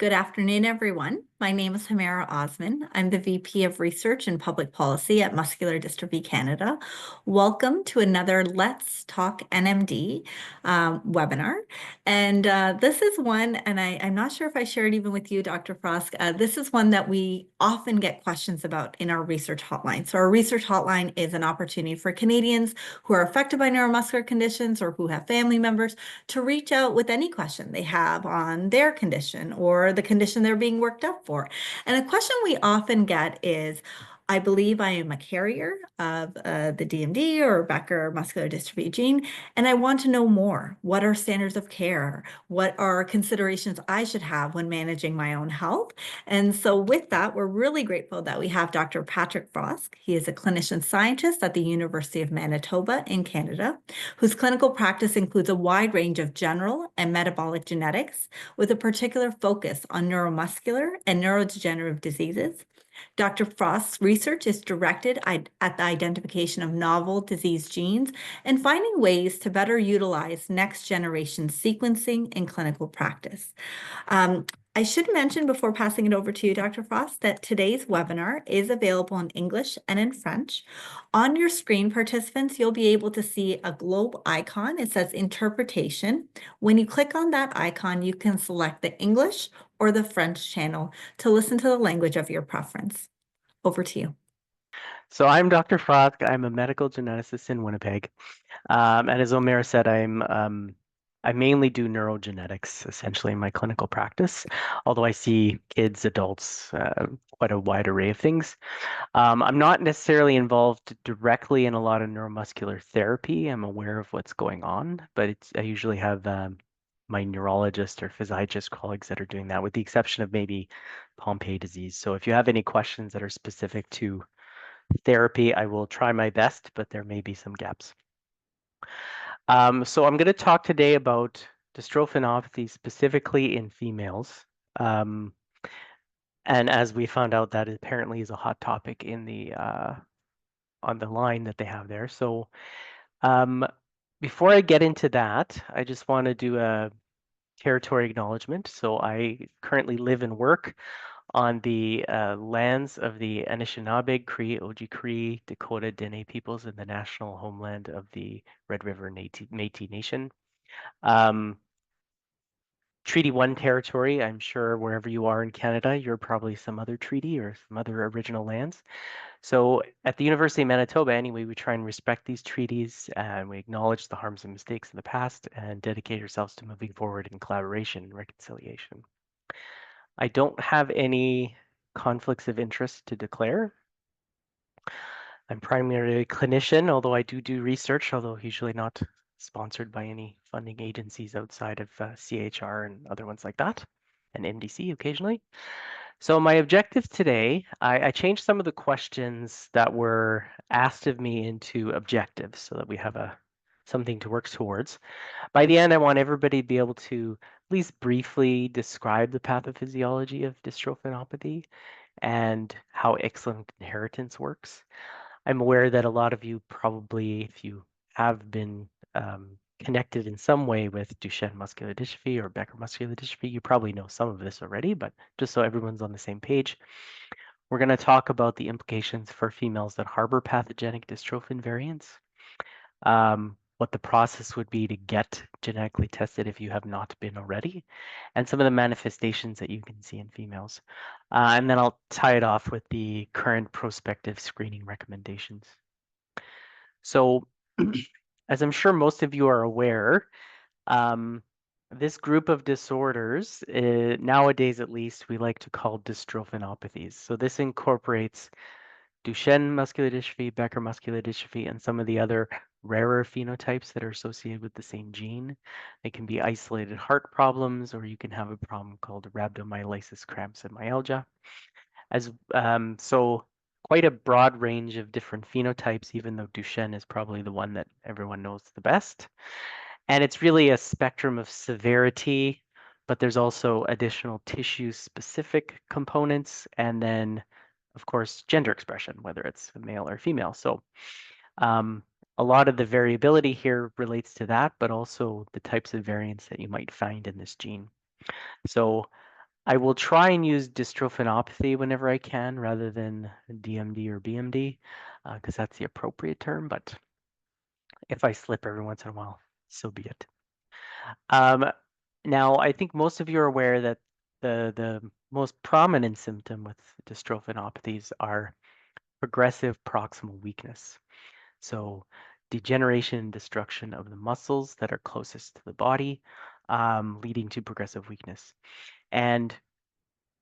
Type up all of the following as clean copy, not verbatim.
Good afternoon, everyone. My name is Humera Osman. I'm the VP of Research and Public Policy at Muscular Dystrophy Canada. Welcome to another Let's Talk NMD webinar. And this is one, and I'm not sure if I shared even with you, Dr. Frost, this is one that we often get questions about in our research hotline. So our research hotline is an opportunity for Canadians who are affected by neuromuscular conditions or who have family members to reach out with any question they have on their condition or the condition they're being worked up for. And a question we often get is, I believe I am a carrier of the DMD or Becker muscular dystrophy gene, and I want to know more. What are standards of care? What are considerations I should have when managing my own health? And so with that, we're really grateful that we have Dr. Patrick Frost. He is a clinician scientist at the University of Manitoba in Canada, whose clinical practice includes a wide range of general and metabolic genetics, with a particular focus on neuromuscular and neurodegenerative diseases. Dr. Frost's research is directed at the identification of novel disease genes and finding ways to better utilize next-generation sequencing in clinical practice. I should mention before passing it over to you, Dr. Frost, that today's webinar is available in English and in French. On your screen, participants, you'll be able to see a globe icon. It says interpretation. When you click on that icon, you can select the English or the French channel to listen to the language of your preference. Over to you. So I'm Dr. Frost. I'm a medical geneticist in Winnipeg. And as Omer said, I mainly do neurogenetics essentially in my clinical practice, although I see kids, adults, quite a wide array of things. I'm not necessarily involved directly in a lot of neuromuscular therapy. I'm aware of what's going on, but I usually have my neurologist or physiatrist colleagues that are doing that, with the exception of maybe Pompe disease. So if you have any questions that are specific to therapy, I will try my best, but there may be some gaps. So I'm going to talk today about dystrophinopathy specifically in females. And as we found out, that apparently is a hot topic in the on the line that they have there. So before I get into that, I just want to do a territory acknowledgement. So I currently live and work on the lands of the Anishinaabe, Cree, Oji-Cree, Dakota, Dene peoples in the national homeland of the Red River Métis Nation. Treaty 1 territory, I'm sure wherever you are in Canada, you're probably some other treaty or some other original lands. So at the University of Manitoba, anyway, we try and respect these treaties and we acknowledge the harms and mistakes in the past and dedicate ourselves to moving forward in collaboration and reconciliation. I don't have any conflicts of interest to declare. I'm primarily a clinician, although I do research, although usually not sponsored by any funding agencies outside of CHR and other ones like that, and MDC occasionally. So my objective today, I changed some of the questions that were asked of me into objectives so that we have something to work towards. By the end, I want everybody to be able to at least briefly describe the pathophysiology of dystrophinopathy and how X-linked inheritance works. I'm aware that a lot of you probably, if you have been connected in some way with Duchenne muscular dystrophy or Becker muscular dystrophy, you probably know some of this already, but just so everyone's on the same page, we're going to talk about the implications for females that harbor pathogenic dystrophin variants, what the process would be to get genetically tested if you have not been already, and some of the manifestations that you can see in females. And then I'll tie it off with the current prospective screening recommendations. So as I'm sure most of you are aware, this group of disorders, nowadays at least, we like to call dystrophinopathies. So this incorporates Duchenne muscular dystrophy, Becker muscular dystrophy, and some of the other rarer phenotypes that are associated with the same gene. They can be isolated heart problems, or you can have a problem called rhabdomyolysis cramps and myalgia. So quite a broad range of different phenotypes, even though Duchenne is probably the one that everyone knows the best. And it's really a spectrum of severity, but there's also additional tissue-specific components, and then of course, gender expression, whether it's male or female. So a lot of the variability here relates to that, but also the types of variants that you might find in this gene. So I will try and use dystrophinopathy whenever I can rather than DMD or BMD, because that's the appropriate term. But if I slip every once in a while, so be it. Um, Now, I think most of you are aware that the most prominent symptom with dystrophinopathies are progressive proximal weakness. So degeneration and destruction of the muscles that are closest to the body, leading to progressive weakness. And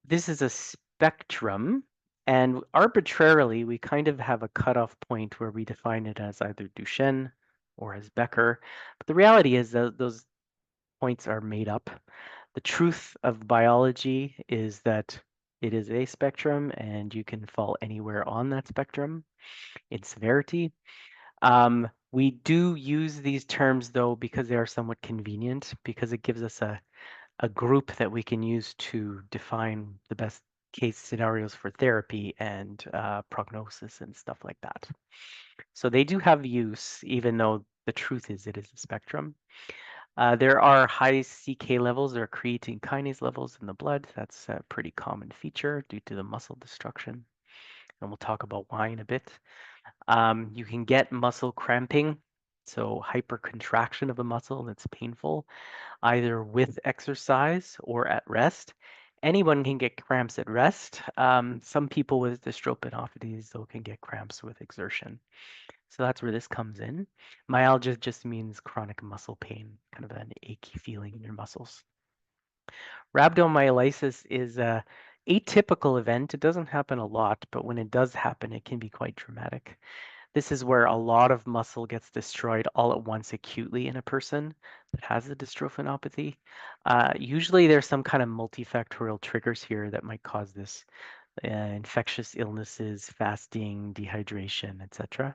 this is a spectrum, and arbitrarily, we kind of have a cutoff point where we define it as either Duchenne or as Becker. But the reality is that those points are made up. The truth of biology is that it is a spectrum, and you can fall anywhere on that spectrum in severity. We do use these terms, though, because they are somewhat convenient, because it gives us a group that we can use to define the best case scenarios for therapy and prognosis and stuff like that. So they do have use, even though the truth is it is a spectrum. There are high CK levels or creatine kinase levels in the blood. That's a pretty common feature due to the muscle destruction. And we'll talk about why in a bit. You can get muscle cramping, so hypercontraction of a muscle that's painful, either with exercise or at rest. Anyone can get cramps at rest. Some people with dystrophinopathies, though, can get cramps with exertion. So that's where this comes in. Myalgia just means chronic muscle pain, kind of an achy feeling in your muscles. Rhabdomyolysis is a atypical event. It doesn't happen a lot, but when it does happen, it can be quite dramatic. This is where a lot of muscle gets destroyed all at once acutely in a person that has a dystrophinopathy. Usually there's some kind of multifactorial triggers here that might cause this, infectious illnesses, fasting, dehydration, etc.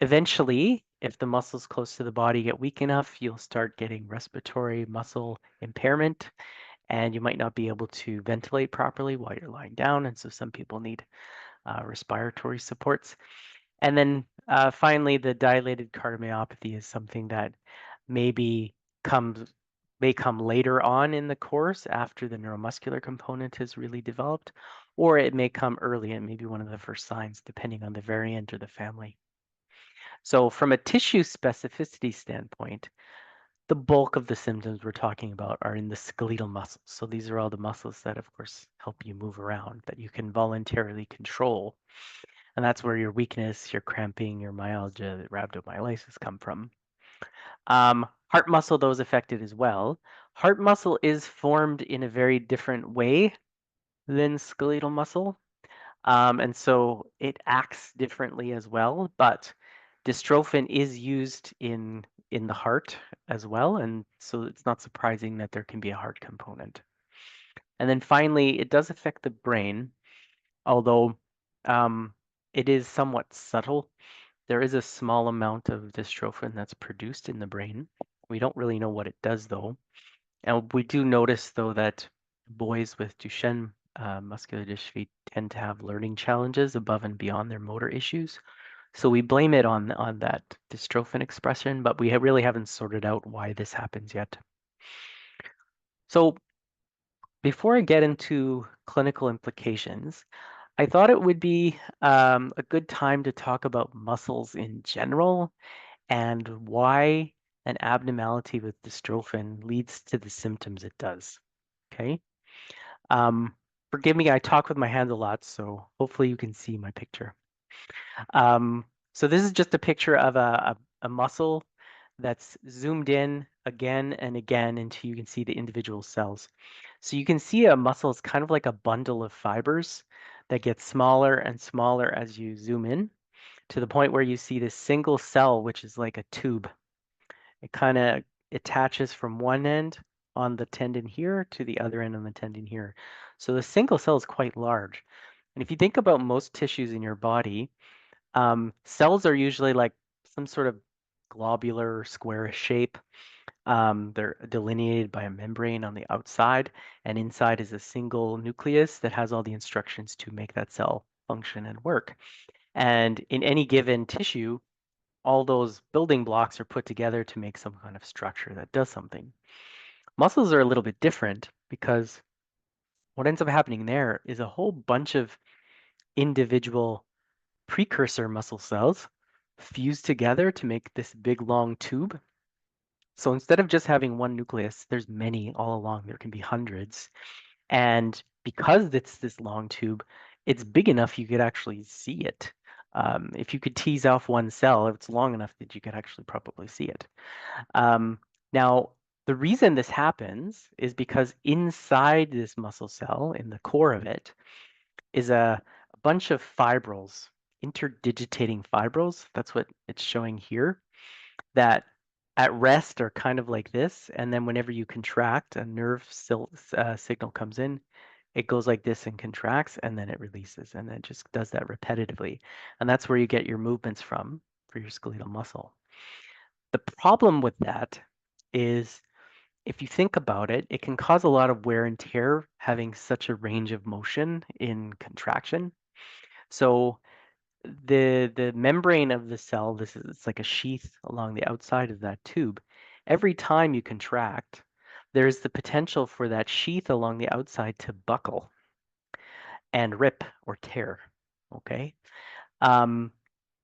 Eventually, if the muscles close to the body get weak enough, you'll start getting respiratory muscle impairment, and you might not be able to ventilate properly while you're lying down. And so some people need respiratory supports. And then finally, the dilated cardiomyopathy is something that maybe comes may come later on in the course after the neuromuscular component has really developed, or it may come early and maybe one of the first signs, depending on the variant or the family. So from a tissue specificity standpoint, the bulk of the symptoms we're talking about are in the skeletal muscles. So these are all the muscles that, of course, help you move around, that you can voluntarily control. And that's where your weakness, your cramping, your myalgia, rhabdomyolysis come from. Heart muscle, though, is affected as well. Heart muscle is formed in a very different way than skeletal muscle. And so it acts differently as well, but dystrophin is used in the heart as well, and so it's not surprising that there can be a heart component. And then finally, it does affect the brain, although it is somewhat subtle. There is a small amount of dystrophin that's produced in the brain. We don't really know what it does though. And we do notice though that boys with Duchenne muscular dystrophy tend to have learning challenges above and beyond their motor issues. So we blame it on that dystrophin expression, but we really haven't sorted out why this happens yet. So before I get into clinical implications, I thought it would be a good time to talk about muscles in general and why an abnormality with dystrophin leads to the symptoms it does. Okay. Um, Forgive me, I talk with my hands a lot, so hopefully you can see my picture. Um, so this is just a picture of a muscle that's zoomed in again and again until you can see the individual cells. So you can see a muscle is kind of like a bundle of fibers that gets smaller and smaller as you zoom in to the point where you see this single cell, which is like a tube. It kind of attaches from one end on the tendon here to the other end on the tendon here. So the single cell is quite large. And if you think about most tissues in your body, cells are usually like some sort of globular squarish shape. They're delineated by a membrane on the outside, and inside is a single nucleus that has all the instructions to make that cell function and work. And in any given tissue, all those building blocks are put together to make some kind of structure that does something. Muscles are a little bit different because what ends up happening there is a whole bunch of individual precursor muscle cells fuse together to make this big long tube. So instead of just having one nucleus, there's many all along. There can be hundreds. And because it's this long tube, it's big enough you could actually see it. If you could tease off one cell, it's long enough that you could actually probably see it. Um, Now, the reason this happens is because inside this muscle cell, in the core of it, is a bunch of fibrils, interdigitating fibrils. That's what it's showing here, that at rest are kind of like this. And then whenever you contract, a nerve signal comes in, it goes like this and contracts, and then it releases. And it just does that repetitively. And that's where you get your movements from for your skeletal muscle. The problem with that is if you think about it, it can cause a lot of wear and tear having such a range of motion in contraction. So the membrane of the cell, this is it's like a sheath along the outside of that tube. Every time you contract, there's the potential for that sheath along the outside to buckle and rip or tear. Okay. Um,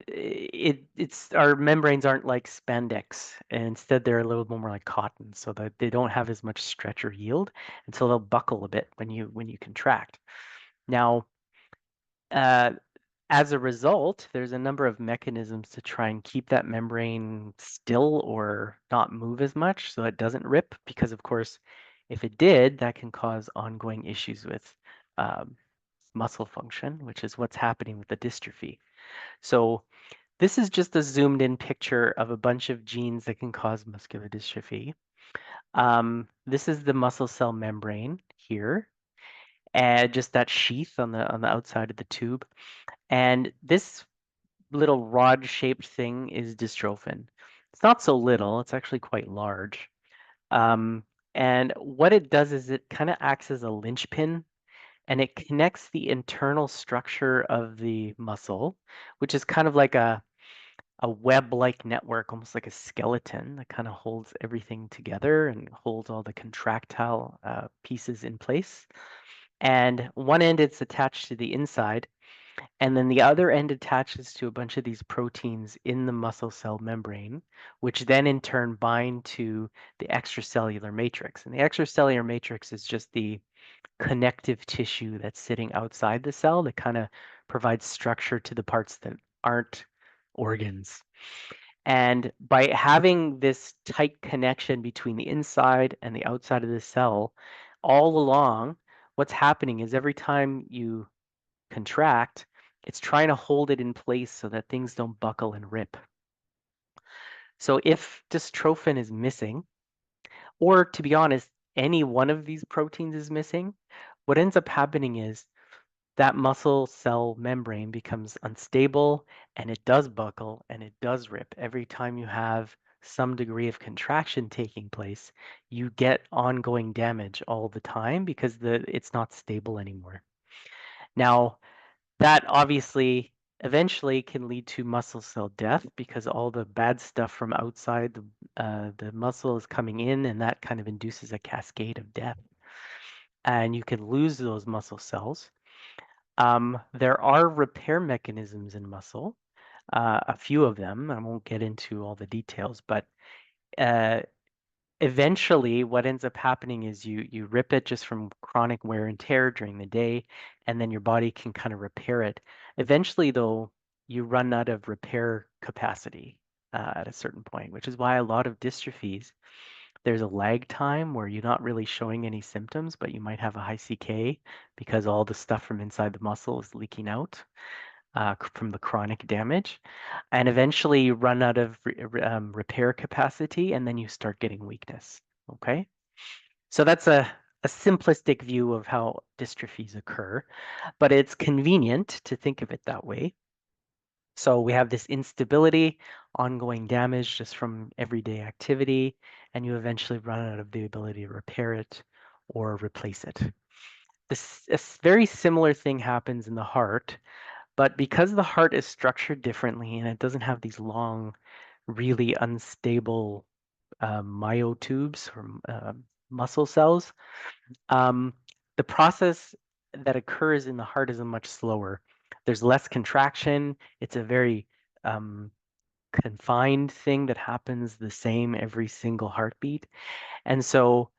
it's our membranes aren't like spandex, and instead they're a little bit more like cotton, so that they don't have as much stretch or yield, and so they'll buckle a bit when you contract. Now, uh, as a result, there's a number of mechanisms to try and keep that membrane still or not move as much so it doesn't rip, because of course, if it did, that can cause ongoing issues with um, muscle function, which is what's happening with the dystrophy. So this is just a zoomed in picture of a bunch of genes that can cause muscular dystrophy. This is the muscle cell membrane here, and just that sheath on the outside of the tube. And this little rod-shaped thing is dystrophin. It's not so little, it's actually quite large. Um, and what it does is it kind of acts as a linchpin, and it connects the internal structure of the muscle, which is kind of like a web-like network, almost like a skeleton that kind of holds everything together and holds all the contractile pieces in place. And one end it's attached to the inside, and then the other end attaches to a bunch of these proteins in the muscle cell membrane, which then in turn bind to the extracellular matrix. And the extracellular matrix is just the connective tissue that's sitting outside the cell that kind of provides structure to the parts that aren't organs. And by having this tight connection between the inside and the outside of the cell all along, what's happening is every time you contract, it's trying to hold it in place so that things don't buckle and rip. So if dystrophin is missing, or to be honest, any one of these proteins is missing, what ends up happening is that muscle cell membrane becomes unstable and it does buckle and it does rip. Every time you have some degree of contraction taking place, you get ongoing damage all the time because it's not stable anymore. Now, that obviously eventually can lead to muscle cell death because all the bad stuff from outside the muscle is coming in, and that kind of induces a cascade of death. And you can lose those muscle cells. There are repair mechanisms in muscle, a few of them. I won't get into all the details, but uh, eventually what ends up happening is you rip it just from chronic wear and tear during the day, and then your body can kind of repair it. Eventually, though, you run out of repair capacity at a certain point, which is why a lot of dystrophies, there's a lag time where you're not really showing any symptoms, but you might have a high CK because all the stuff from inside the muscle is leaking out from the chronic damage. And eventually you run out of repair capacity, and then you start getting weakness. Okay. So that's a simplistic view of how dystrophies occur, but it's convenient to think of it that way. So we have this instability, ongoing damage just from everyday activity, and you eventually run out of the ability to repair it or replace it. A very similar thing happens in the heart, but because the heart is structured differently and it doesn't have these long, really unstable myotubes or muscle cells. Um, the process that occurs in the heart is a much slower. There's less contraction. It's a very um, confined thing that happens the same every single heartbeat. And so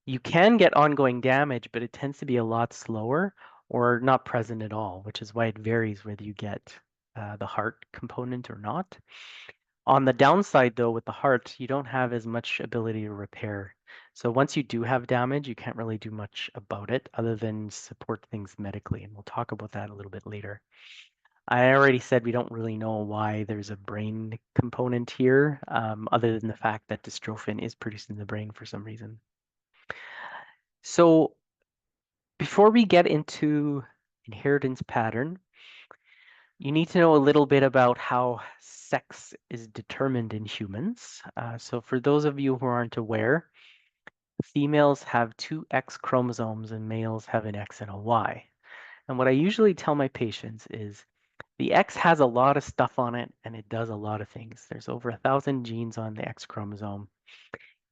you can get ongoing damage, but it tends to be a lot slower or not present at all, which is why it varies whether you get the heart component or not. On the downside, though, with the heart, you don't have as much ability to repair. So once you do have damage, you can't really do much about it other than support things medically. And we'll talk about that a little bit later. I already said we don't really know why there's a brain component here, other than the fact that dystrophin is produced in the brain for some reason. So before we get into inheritance pattern, you need to know a little bit about how sex is determined in humans. So for those of you who aren't aware, females have two X chromosomes and males have an X and a Y. And what I usually tell my patients is the X has a lot of stuff on it and it does a lot of things. There's over 1,000 genes on the X chromosome,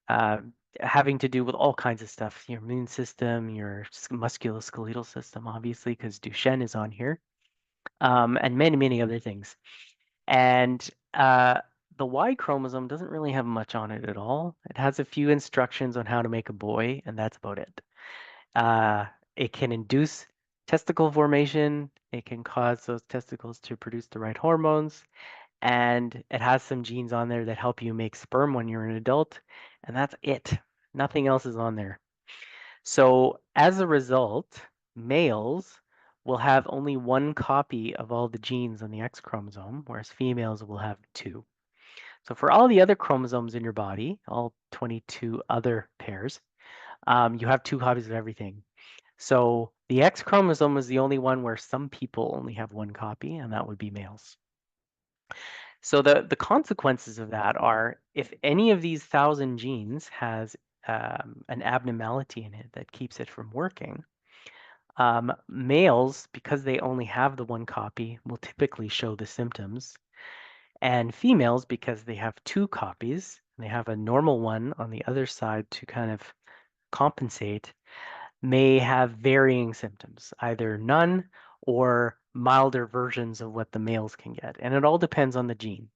uh, having to do with all kinds of stuff, your immune system, your musculoskeletal system, obviously, because Duchenne is on here, and many, many other things. And the Y chromosome doesn't really have much on it at all. It has a few instructions on how to make a boy, and that's about it. Uh, it can induce testicle formation. It can cause those testicles to produce the right hormones. And it has some genes on there that help you make sperm when you're an adult. And that's it. Nothing else is on there. So as a result, males will have only one copy of all the genes on the X chromosome, whereas females will have two. So for all the other chromosomes in your body, all 22 other pairs, you have two copies of everything. So the X chromosome is the only one where some people only have one copy, and that would be males. So the consequences of that are if any of these 1,000 genes has an abnormality in it that keeps it from working, males, because they only have the one copy, will typically show the symptoms. And females, because they have two copies, they have a normal one on the other side to kind of compensate, may have varying symptoms, either none or milder versions of what the males can get. And it all depends on the gene.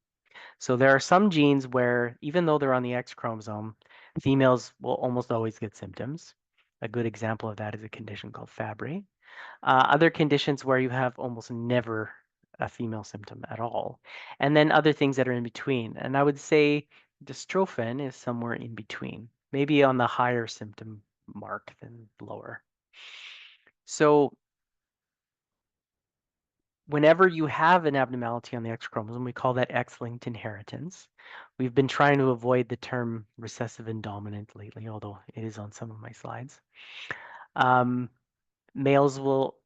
So there are some genes where, even though they're on the X chromosome, females will almost always get symptoms. A good example of that is a condition called Fabry. Other conditions where you have almost never a female symptom at all. And then other things that are in between. And I would say dystrophin is somewhere in between, maybe on the higher symptom mark than lower. So whenever you have an abnormality on the X chromosome, we call that X-linked inheritance. We've been trying to avoid the term recessive and dominant lately, although it is on some of my slides. Males will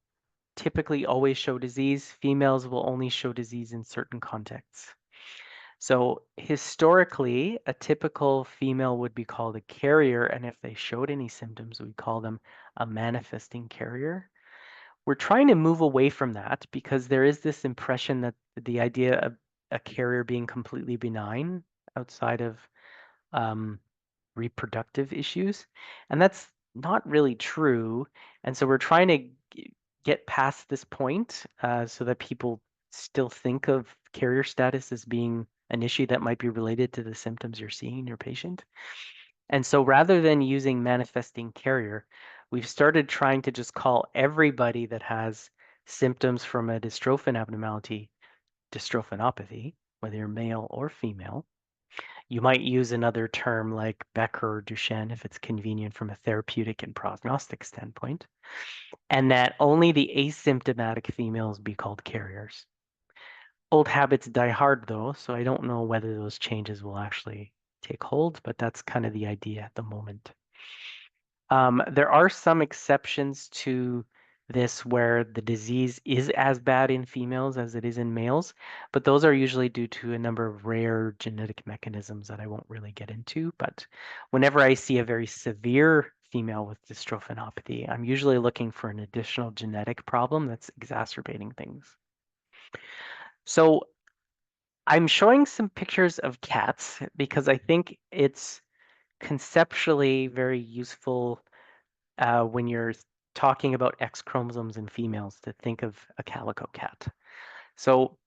typically always show disease. Females will only show disease in certain contexts. So historically, a typical female would be called a carrier, and if they showed any symptoms, we call them a manifesting carrier. We're trying to move away from that because there is this impression that the idea of a carrier being completely benign outside of um, reproductive issues, and that's not really true. And so we're trying to get past this point so that people still think of carrier status as being an issue that might be related to the symptoms you're seeing in your patient. And so rather than using manifesting carrier, we've started trying to just call everybody that has symptoms from a dystrophin abnormality dystrophinopathy, whether you're male or female. You might use another term like Becker or Duchenne if it's convenient from a therapeutic and prognostic standpoint, and that only the asymptomatic females be called carriers. Old habits die hard though, so I don't know whether those changes will actually take hold, but that's kind of the idea at the moment. There are some exceptions to this where the disease is as bad in females as it is in males, but those are usually due to a number of rare genetic mechanisms that I won't really get into. But whenever I see a very severe female with dystrophinopathy, I'm usually looking for an additional genetic problem that's exacerbating things. So I'm showing some pictures of cats because I think it's conceptually very useful when you're talking about X chromosomes in females to think of a calico cat. So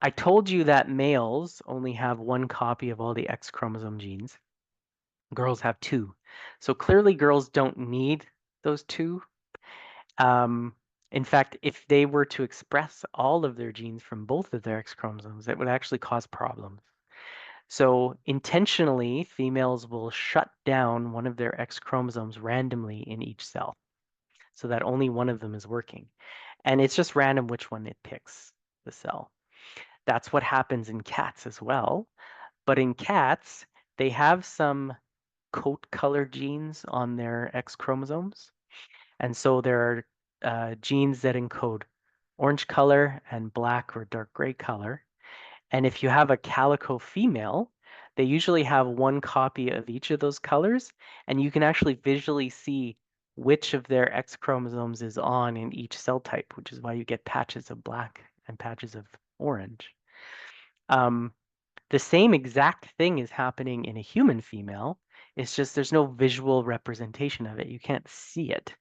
I told you that males only have one copy of all the X chromosome genes. Girls have two. So clearly girls don't need those two. Um, in fact, if they were to express all of their genes from both of their X chromosomes, it would actually cause problems. So intentionally, females will shut down one of their X chromosomes randomly in each cell so that only one of them is working. And it's just random which one it picks, the cell. That's what happens in cats as well. But in cats, they have some coat color genes on their X chromosomes. And so there are genes that encode orange color and black or dark gray color. And if you have a calico female, they usually have one copy of each of those colors, and you can actually visually see which of their X chromosomes is on in each cell type, which is why you get patches of black and patches of orange. Um, the same exact thing is happening in a human female. It's just there's no visual representation of it. You can't see it.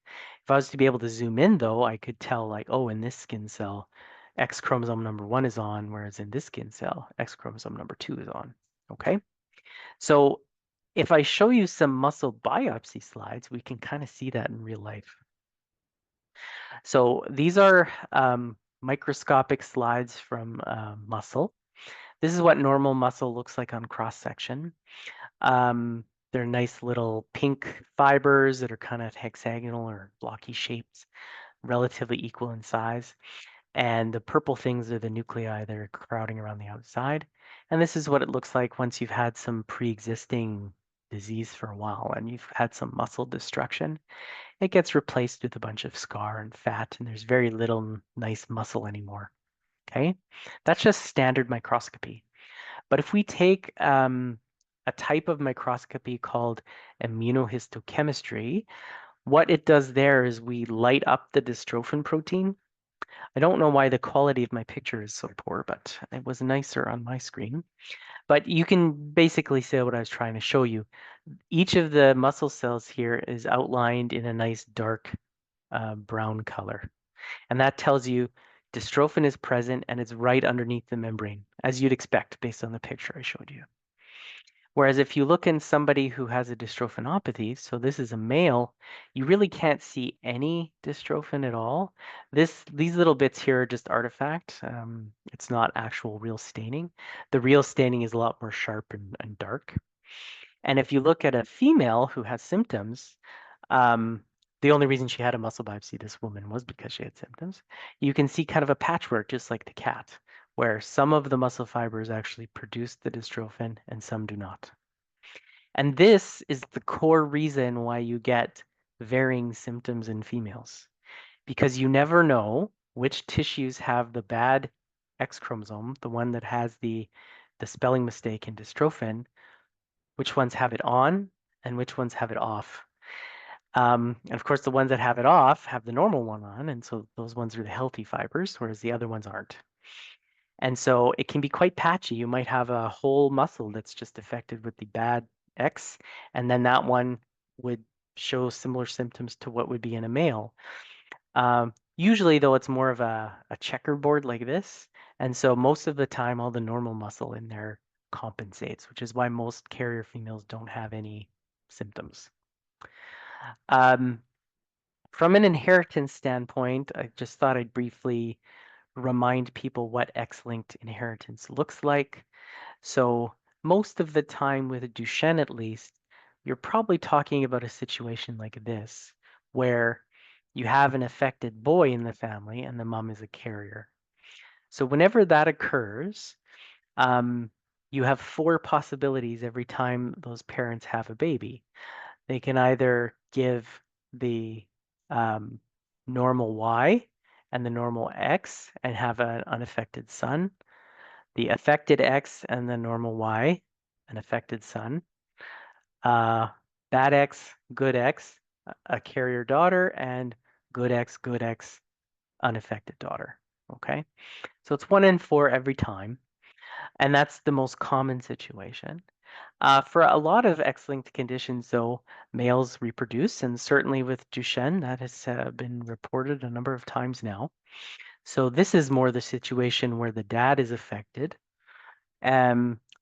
If I was to be able to zoom in, though, I could tell, like, oh, in this skin cell, X chromosome number 1 is on, whereas in this skin cell, X chromosome number 2 is on. Okay? So if I show you some muscle biopsy slides, we can kind of see that in real life. So these are microscopic slides from muscle. This is what normal muscle looks like on cross section. They're nice little pink fibers that are kind of hexagonal or blocky shapes, relatively equal in size. And the purple things are the nuclei that are crowding around the outside. And this is what it looks like once you've had some pre-existing disease for a while and you've had some muscle destruction. It gets replaced with a bunch of scar and fat, and there's very little nice muscle anymore. Okay, that's just standard microscopy. But if we take a type of microscopy called immunohistochemistry, what it does there is we light up the dystrophin protein. I don't know why the quality of my picture is so poor, but it was nicer on my screen. But you can basically say what I was trying to show you. Each of the muscle cells here is outlined in a nice dark brown color. And that tells you dystrophin is present and it's right underneath the membrane, as you'd expect based on the picture I showed you. Whereas if you look in somebody who has a dystrophinopathy, so this is a male, you really can't see any dystrophin at all. These little bits here are just artifact. It's not actual real staining. The real staining is a lot more sharp and dark. And if you look at a female who has symptoms, the only reason she had a muscle biopsy, this woman, was because she had symptoms. You can see kind of a patchwork, just like the cat, where some of the muscle fibers actually produce the dystrophin and some do not. And this is the core reason why you get varying symptoms in females, because you never know which tissues have the bad X chromosome, the one that has the spelling mistake in dystrophin, which ones have it on and which ones have it off. And of course, the ones that have it off have the normal one on, and so those ones are the healthy fibers, whereas the other ones aren't. And so it can be quite patchy. You might have a whole muscle that's just affected with the bad X, and then that one would show similar symptoms to what would be in a male. Usually, though, it's more of a checkerboard like this. And so most of the time, all the normal muscle in there compensates, which is why most carrier females don't have any symptoms. Um, from an inheritance standpoint, I just thought I'd briefly remind people what X-linked inheritance looks like. So most of the time with a Duchenne at least, you're probably talking about a situation like this, where you have an affected boy in the family and the mom is a carrier. So whenever that occurs, you have 4 possibilities every time those parents have a baby. They can either give the normal Y and the normal X and have an unaffected son, the affected X and the normal Y, an affected son, bad X, good X, a carrier daughter, and good X, unaffected daughter. Okay, so it's 1 in 4 every time, and that's the most common situation. For a lot of X-linked conditions, though, males reproduce, and certainly with Duchenne, that has been reported a number of times now. So this is more the situation where the dad is affected.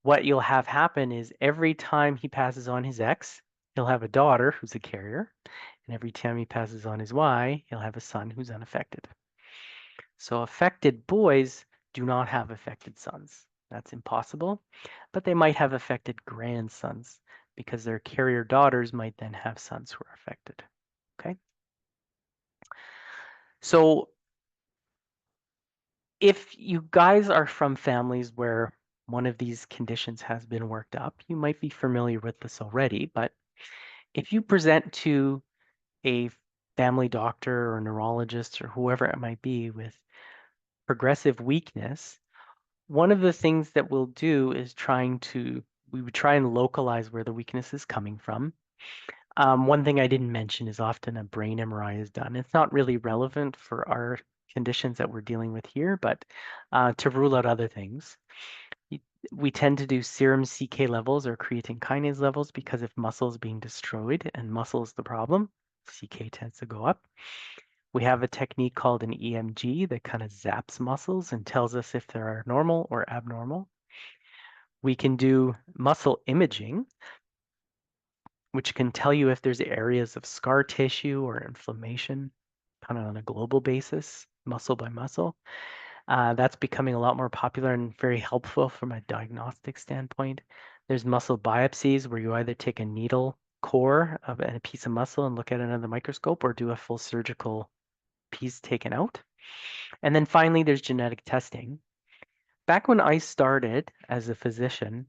What you'll have happen is every time he passes on his X, he'll have a daughter who's a carrier, and every time he passes on his Y, he'll have a son who's unaffected. So affected boys do not have affected sons. That's impossible, but they might have affected grandsons because their carrier daughters might then have sons who are affected. Okay. So if you guys are from families where one of these conditions has been worked up, you might be familiar with this already, but if you present to a family doctor or neurologist or whoever it might be with progressive weakness, one of the things that we'll do is we would try and localize where the weakness is coming from. One thing I didn't mention is often a brain MRI is done. It's not really relevant for our conditions that we're dealing with here, but to rule out other things. We tend to do serum CK levels or creatine kinase levels because if muscle is being destroyed and muscle is the problem, CK tends to go up. We have a technique called an EMG that kind of zaps muscles and tells us if they are normal or abnormal. We can do muscle imaging, which can tell you if there's areas of scar tissue or inflammation, kind of on a global basis, muscle by muscle. That's becoming a lot more popular and very helpful from a diagnostic standpoint. There's muscle biopsies where you either take a needle core of a piece of muscle and look at it under the microscope or do a full surgical piece taken out. And then finally, there's genetic testing. Back when I started as a physician,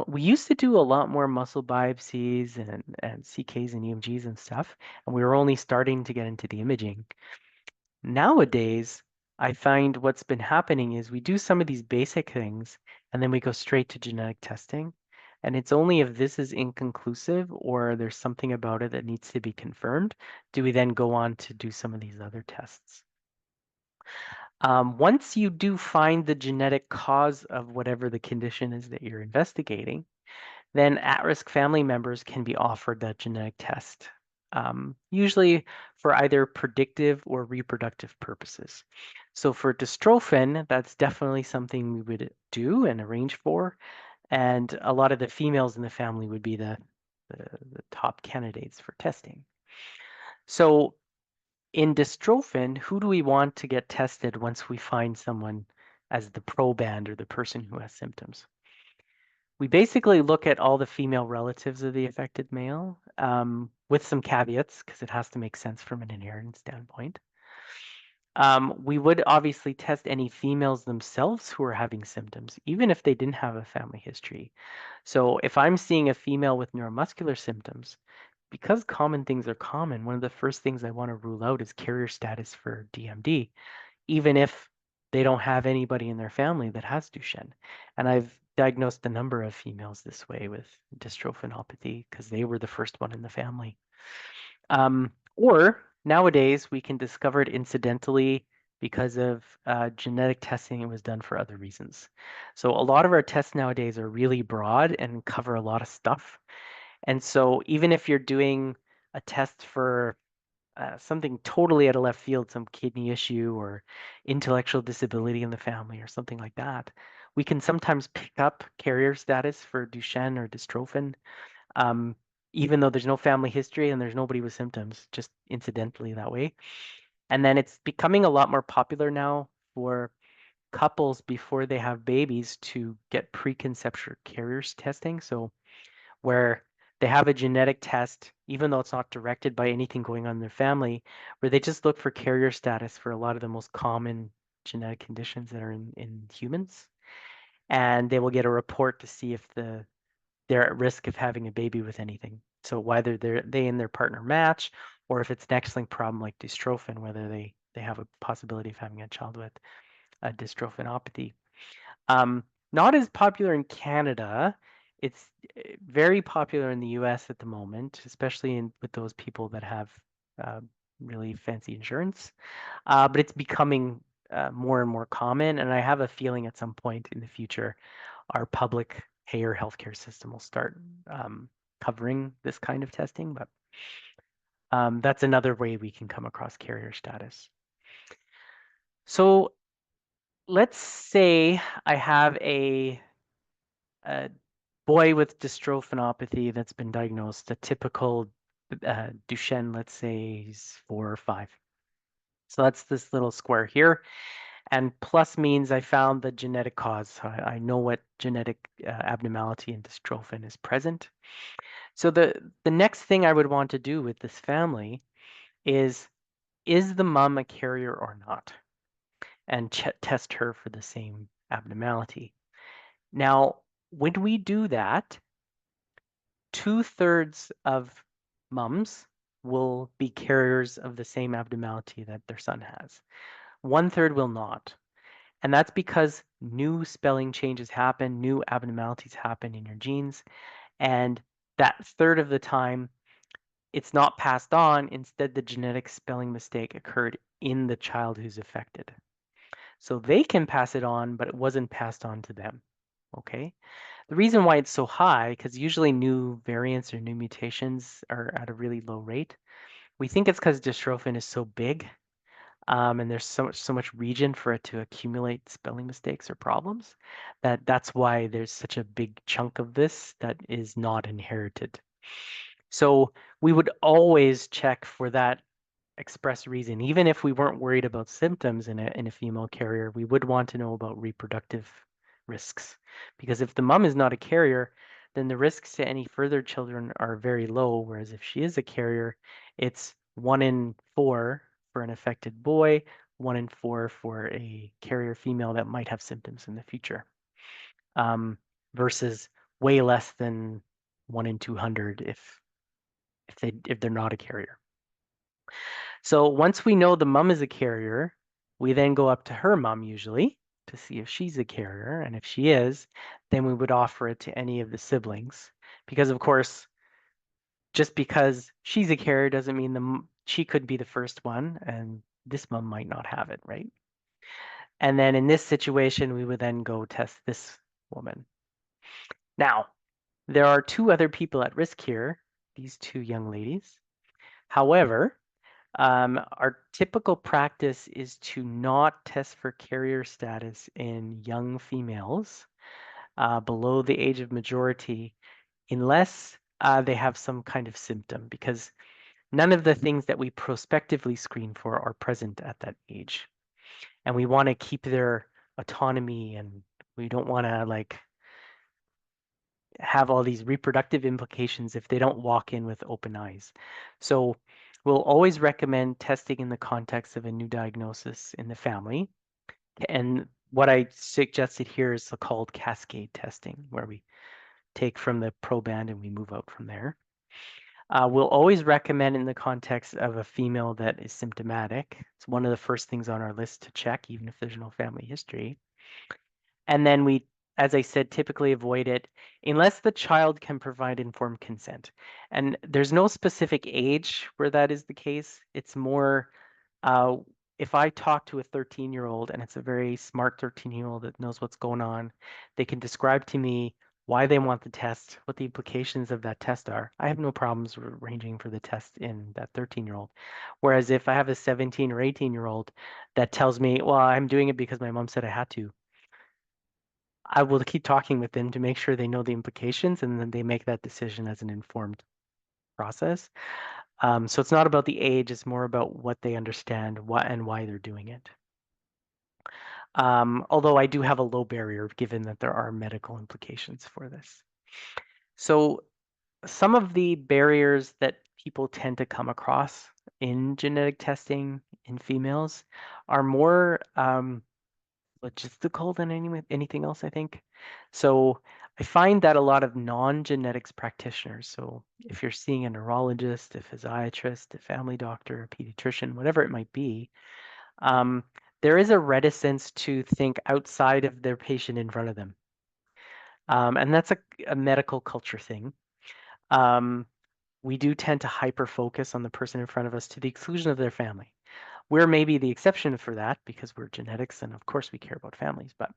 we used to do a lot more muscle biopsies and CKs and EMGs and stuff, and we were only starting to get into the imaging. Nowadays, I find what's been happening is we do some of these basic things and then we go straight to genetic testing. And it's only if this is inconclusive or there's something about it that needs to be confirmed, do we then go on to do some of these other tests. Once you do find the genetic cause of whatever the condition is that you're investigating, then at-risk family members can be offered that genetic test, usually for either predictive or reproductive purposes. So for dystrophin, that's definitely something we would do and arrange for, and a lot of the females in the family would be the top candidates for testing. So in dystrophin, who do we want to get tested once we find someone as the proband or the person who has symptoms? We basically look at all the female relatives of the affected male with some caveats because it has to make sense from an inheritance standpoint. We would obviously test any females themselves who are having symptoms, even if they didn't have a family history. So if I'm seeing a female with neuromuscular symptoms, because common things are common, one of the first things I want to rule out is carrier status for DMD, even if they don't have anybody in their family that has Duchenne. And I've diagnosed a number of females this way with dystrophinopathy because they were the first one in the family. Or nowadays, we can discover it incidentally because of genetic testing. It was done for other reasons. So a lot of our tests nowadays are really broad and cover a lot of stuff. And so even if you're doing a test for something totally out of left field, some kidney issue or intellectual disability in the family or something like that, we can sometimes pick up carrier status for Duchenne or dystrophin, um, even though there's no family history and there's nobody with symptoms, just incidentally that way. And then it's becoming a lot more popular now for couples before they have babies to get preconception carriers testing. So where they have a genetic test, even though it's not directed by anything going on in their family, where they just look for carrier status for a lot of the most common genetic conditions that are in humans. And they will get a report to see if they're at risk of having a baby with anything. So whether they and their partner match, or if it's an X-linked problem like dystrophin, whether they have a possibility of having a child with a dystrophinopathy. Not as popular in Canada. It's very popular in the US at the moment, especially with those people that have uh, really fancy insurance. But it's becoming more and more common. And I have a feeling at some point in the future, our public payer healthcare system will start covering this kind of testing, but that's another way we can come across carrier status. So let's say I have a boy with dystrophinopathy that's been diagnosed, a typical Duchenne, let's say he's 4 or 5. So that's this little square here. And plus means I found the genetic cause. I know what genetic abnormality in dystrophin is present. So the next thing I would want to do with this family is the mom a carrier or not? And test her for the same abnormality. Now, when we do that, 2/3 of mums will be carriers of the same abnormality that their son has. 1/3 will not. And that's because new spelling changes happen, new abnormalities happen in your genes. And that third of the time, it's not passed on. Instead, the genetic spelling mistake occurred in the child who's affected. So they can pass it on, but it wasn't passed on to them. Okay. The reason why it's so high, because usually new variants or new mutations are at a really low rate. We think it's because dystrophin is so big, and there's so much region for it to accumulate spelling mistakes or problems, that's why there's such a big chunk of this that is not inherited. So we would always check for that express reason. Even if we weren't worried about symptoms in a female carrier, we would want to know about reproductive risks. Because if the mom is not a carrier, then the risks to any further children are very low. Whereas if she is a carrier, it's 1 in 4 for an affected boy, 1 in 4 for a carrier female that might have symptoms in the future, versus way less than 1 in 200 if they're not a carrier. So once we know the mom is a carrier, we then go up to her mom usually to see if she's a carrier. And if she is, then we would offer it to any of the siblings. Because of course, just because she's a carrier doesn't mean she could be the first one and this mom might not have it, right? And then in this situation, we would then go test this woman. Now, there are 2 other people at risk here, these 2 young ladies. However, our typical practice is to not test for carrier status in young females below the age of majority unless they have some kind of symptom, because none of the things that we prospectively screen for are present at that age. And we want to keep their autonomy, and we don't want to like have all these reproductive implications if they don't walk in with open eyes. So we'll always recommend testing in the context of a new diagnosis in the family. And what I suggested here is the called cascade testing, where we take from the proband and we move out from there. We'll always recommend in the context of a female that is symptomatic. It's one of the first things on our list to check, even if there's no family history. And then we, as I said, typically avoid it unless the child can provide informed consent. And there's no specific age where that is the case. It's more uh, if I talk to a 13-year-old and it's a very smart 13-year-old that knows what's going on, they can describe to me why they want the test, what the implications of that test are. I have no problems arranging for the test in that 13-year-old. Whereas if I have a 17 or 18-year-old that tells me, well, I'm doing it because my mom said I had to, I will keep talking with them to make sure they know the implications and then they make that decision as an informed process. So it's not about the age, it's more about what they understand and why they're doing it. Although I do have a low barrier given that there are medical implications for this. So some of the barriers that people tend to come across in genetic testing in females are more logistical than anything else, I think. So I find that a lot of non-genetics practitioners, so if you're seeing a neurologist, a physiatrist, a family doctor, a pediatrician, whatever it might be, um, there is a reticence to think outside of their patient in front of them. And that's a medical culture thing. Um, we do tend to hyper focus on the person in front of us to the exclusion of their family. We're maybe the exception for that because we're genetics and of course we care about families, but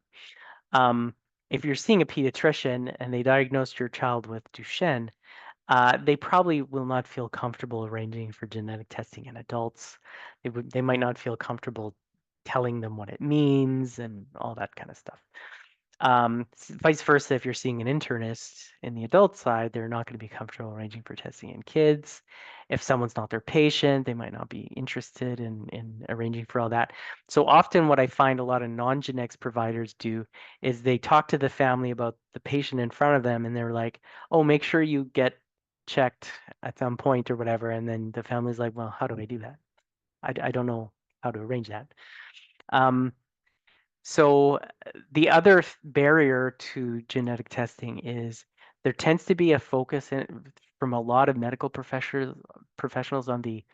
if you're seeing a pediatrician and they diagnosed your child with Duchenne, they probably will not feel comfortable arranging for genetic testing in adults. They might not feel comfortable telling them what it means and all that kind of stuff. Vice versa, if you're seeing an internist in the adult side, they're not going to be comfortable arranging for testing in kids. If someone's not their patient, they might not be interested in arranging for all that. So often what I find a lot of non-genetics providers do is they talk to the family about the patient in front of them and they're like, oh, make sure you get checked at some point or whatever. And then the family's like, well, how do I do that? I don't know how to arrange that. Um, so the other barrier to genetic testing is there tends to be a focus from a lot of medical professionals on the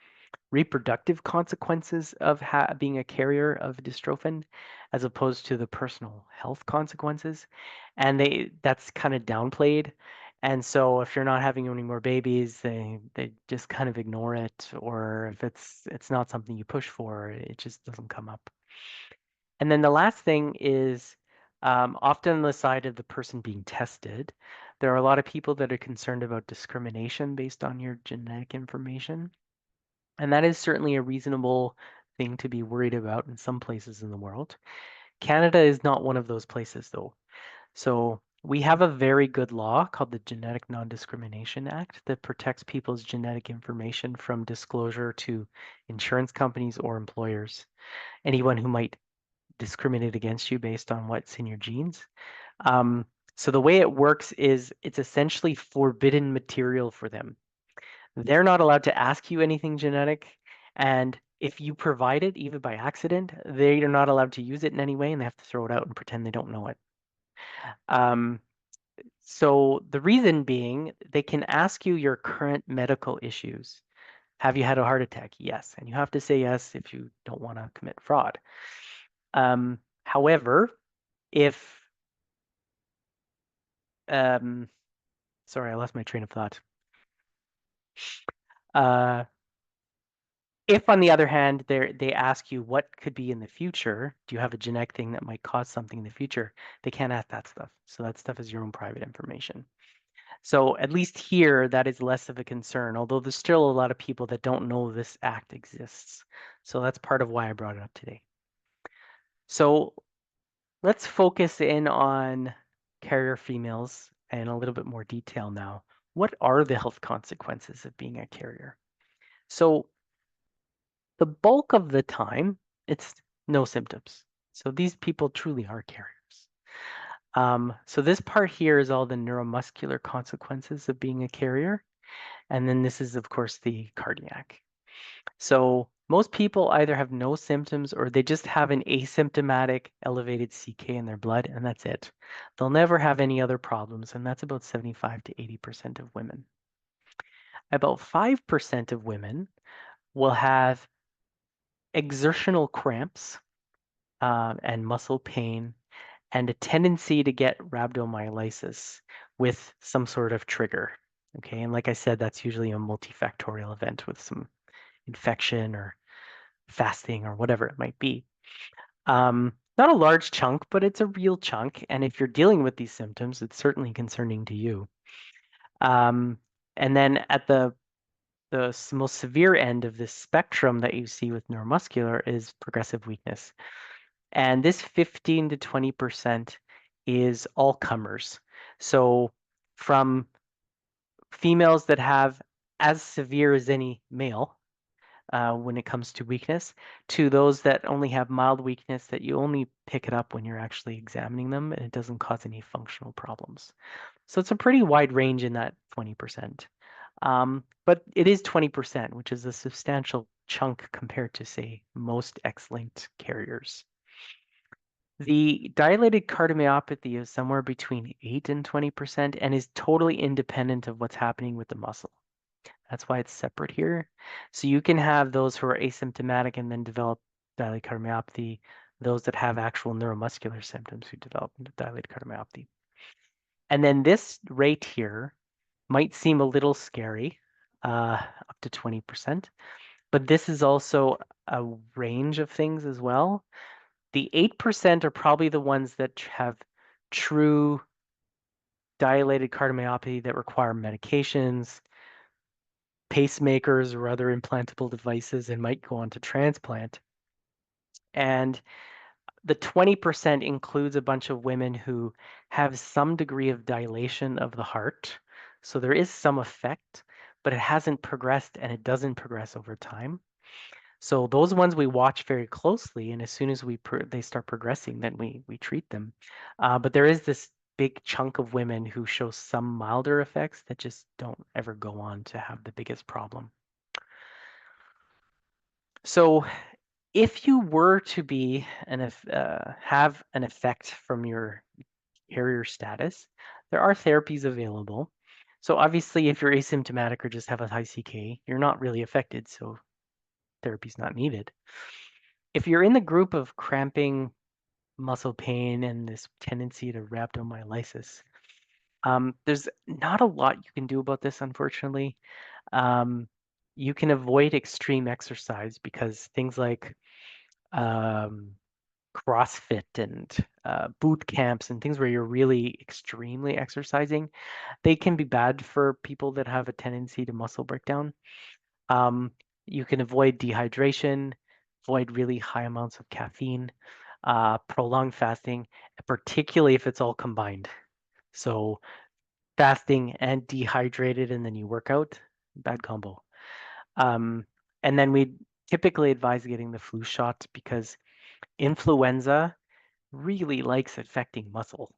reproductive consequences of being a carrier of dystrophin as opposed to the personal health consequences. And that's kind of downplayed. And so if you're not having any more babies, they just kind of ignore it, or if it's not something you push for, it just doesn't come up. And then the last thing is often on the side of the person being tested, there are a lot of people that are concerned about discrimination based on your genetic information. And that is certainly a reasonable thing to be worried about in some places in the world. Canada is not one of those places, though. So we have a very good law called the Genetic Non-Discrimination Act that protects people's genetic information from disclosure to insurance companies or employers. Anyone who might discriminate against you based on what's in your genes. Um, so the way it works is it's essentially forbidden material for them. They're not allowed to ask you anything genetic, and if you provide it, even by accident, they are not allowed to use it in any way, and they have to throw it out and pretend they don't know it. Um, so the reason being, they can ask you your current medical issues. Have you had a heart attack? Yes, and you have to say yes if you don't want to commit fraud. However, if um, sorry, I lost my train of thought. Uh, if on the other hand, they ask you what could be in the future, do you have a genetic thing that might cause something in the future? They can't ask that stuff. So that stuff is your own private information. So at least here, that is less of a concern, although there's still a lot of people that don't know this act exists. So that's part of why I brought it up today. So let's focus in on carrier females in a little bit more detail now. What are the health consequences of being a carrier? So the bulk of the time, it's no symptoms. So these people truly are carriers. So this part here is all the neuromuscular consequences of being a carrier. And then this is, of course, the cardiac. So most people either have no symptoms or they just have an asymptomatic elevated CK in their blood, and that's it. They'll never have any other problems, and that's about 75 to 80% of women. About 5% of women will have exertional cramps and muscle pain and a tendency to get rhabdomyolysis with some sort of trigger. Okay, and like I said, that's usually a multifactorial event with some infection or fasting or whatever it might be. Not a large chunk, but it's a real chunk. And if you're dealing with these symptoms, it's certainly concerning to you. And then at the most severe end of this spectrum that you see with neuromuscular is progressive weakness. And this 15 to 20% is all comers. So from females that have as severe as any male when it comes to weakness, to those that only have mild weakness that you only pick it up when you're actually examining them and it doesn't cause any functional problems. So it's a pretty wide range in that 20%. But it is 20%, which is a substantial chunk compared to, say, most X-linked carriers. The dilated cardiomyopathy is somewhere between 8 and 20% and is totally independent of what's happening with the muscle. That's why it's separate here. So you can have those who are asymptomatic and then develop dilated cardiomyopathy, those that have actual neuromuscular symptoms who develop dilated cardiomyopathy. And then this rate here might seem a little scary, up to 20%, but this is also a range of things as well. The 8% are probably the ones that have true dilated cardiomyopathy that require medications, pacemakers, or other implantable devices and might go on to transplant. And the 20% includes a bunch of women who have some degree of dilation of the heart. So there is some effect, but it hasn't progressed and it doesn't progress over time. So those ones we watch very closely, and as soon as they start progressing, then we treat them. But there is this big chunk of women who show some milder effects that just don't ever go on to have the biggest problem. So if you were to be have an effect from your carrier status, there are therapies available. So obviously, if you're asymptomatic or just have a high CK, you're not really affected, so therapy's not needed. If you're in the group of cramping, muscle pain, and this tendency to rhabdomyolysis, there's not a lot you can do about this, unfortunately. Um, you can avoid extreme exercise because things like um, CrossFit and boot camps and things where you're really extremely exercising, they can be bad for people that have a tendency to muscle breakdown. Um, you can avoid dehydration, avoid really high amounts of caffeine, prolonged fasting, particularly if it's all combined. So fasting and dehydrated, and then you work out, bad combo. Um, and then we typically advise getting the flu shot because influenza really likes affecting muscle.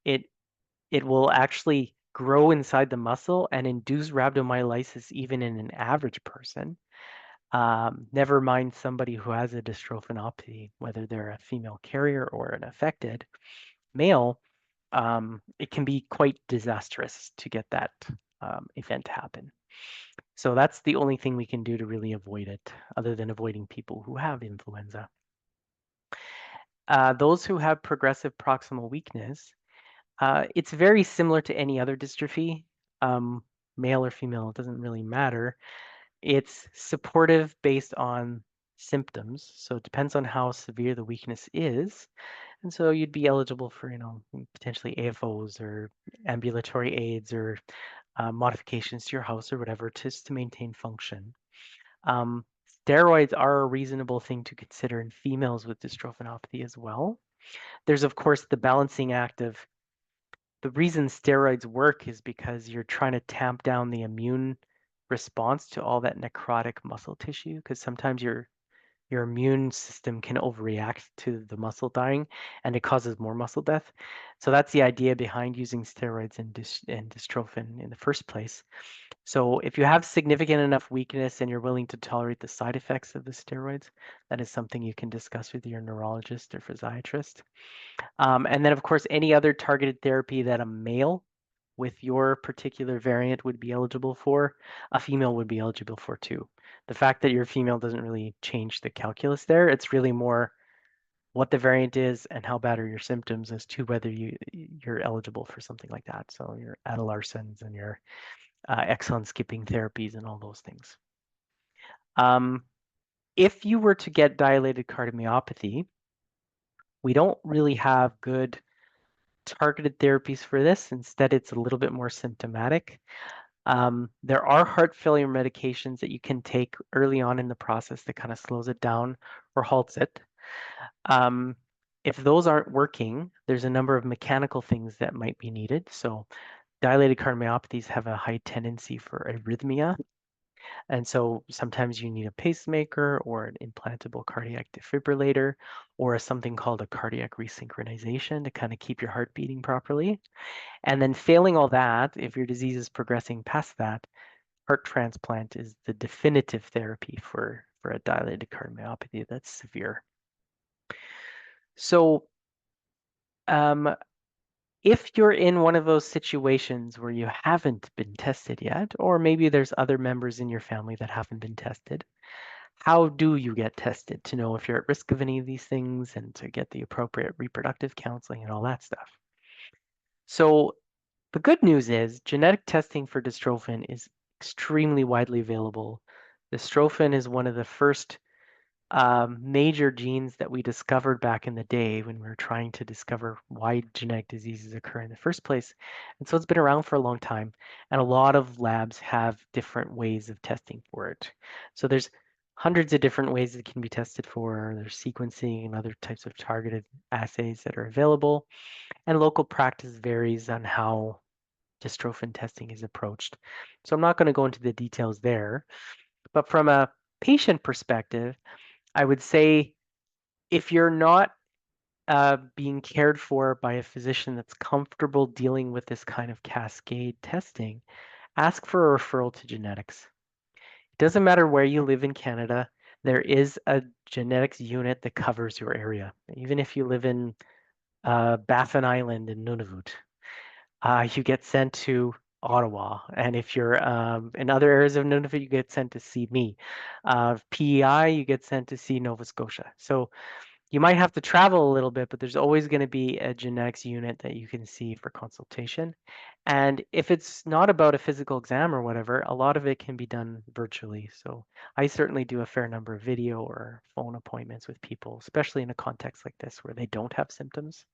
It it will actually grow inside the muscle and induce rhabdomyolysis even in an average person. Never mind somebody who has a dystrophinopathy, whether they're a female carrier or an affected male. It can be quite disastrous to get that event happen. So that's the only thing we can do to really avoid it, other than avoiding people who have influenza. Those who have progressive proximal weakness, it's very similar to any other dystrophy, um, male or female, it doesn't really matter. It's supportive based on symptoms, so it depends on how severe the weakness is. And so you'd be eligible for, potentially AFOs or ambulatory aids or modifications to your house or whatever, just to maintain function. Um, Steroids are a reasonable thing to consider in females with dystrophinopathy as well. There's, of course, the balancing act of the reason steroids work is because you're trying to tamp down the immune response to all that necrotic muscle tissue, because sometimes your immune system can overreact to the muscle dying and it causes more muscle death. So that's the idea behind using steroids and dystrophin in the first place. So if you have significant enough weakness and you're willing to tolerate the side effects of the steroids, that is something you can discuss with your neurologist or physiatrist. And then, of course, any other targeted therapy that a male with your particular variant would be eligible for, a female would be eligible for too. The fact that you're female doesn't really change the calculus there. It's really more what the variant is and how bad are your symptoms as to whether you're eligible for something like that. So your adelarsons and your exon skipping therapies and all those things. If you were to get dilated cardiomyopathy, we don't really have good targeted therapies for this. Instead, it's a little bit more symptomatic. There are heart failure medications that you can take early on in the process that kind of slows it down or halts it. If those aren't working, there's a number of mechanical things that might be needed. So dilated cardiomyopathies have a high tendency for arrhythmia. And so sometimes you need a pacemaker or an implantable cardiac defibrillator or something called a cardiac resynchronization to kind of keep your heart beating properly. And then failing all that, if your disease is progressing past that, heart transplant is the definitive therapy for a dilated cardiomyopathy that's severe. So if you're in one of those situations where you haven't been tested yet, or maybe there's other members in your family that haven't been tested, how do you get tested to know if you're at risk of any of these things and to get the appropriate reproductive counseling and all that stuff? So the good news is genetic testing for dystrophin is extremely widely available. Dystrophin is one of the first major genes that we discovered back in the day when we were trying to discover why genetic diseases occur in the first place. And so it's been around for a long time, and a lot of labs have different ways of testing for it. So there's hundreds of different ways it can be tested for. There's sequencing and other types of targeted assays that are available, and local practice varies on how dystrophin testing is approached. So I'm not going to go into the details there, but from a patient perspective, I would say if you're not being cared for by a physician that's comfortable dealing with this kind of cascade testing, ask for a referral to genetics. It doesn't matter where you live in Canada, there is a genetics unit that covers your area. Even if you live in Baffin Island in Nunavut, you get sent to Ottawa. And if you're in other areas of Nunavut, you get sent to see me. PEI, you get sent to see Nova Scotia. So you might have to travel a little bit, but there's always going to be a genetics unit that you can see for consultation. And if it's not about a physical exam or whatever, a lot of it can be done virtually. So I certainly do a fair number of video or phone appointments with people, especially in a context like this where they don't have symptoms.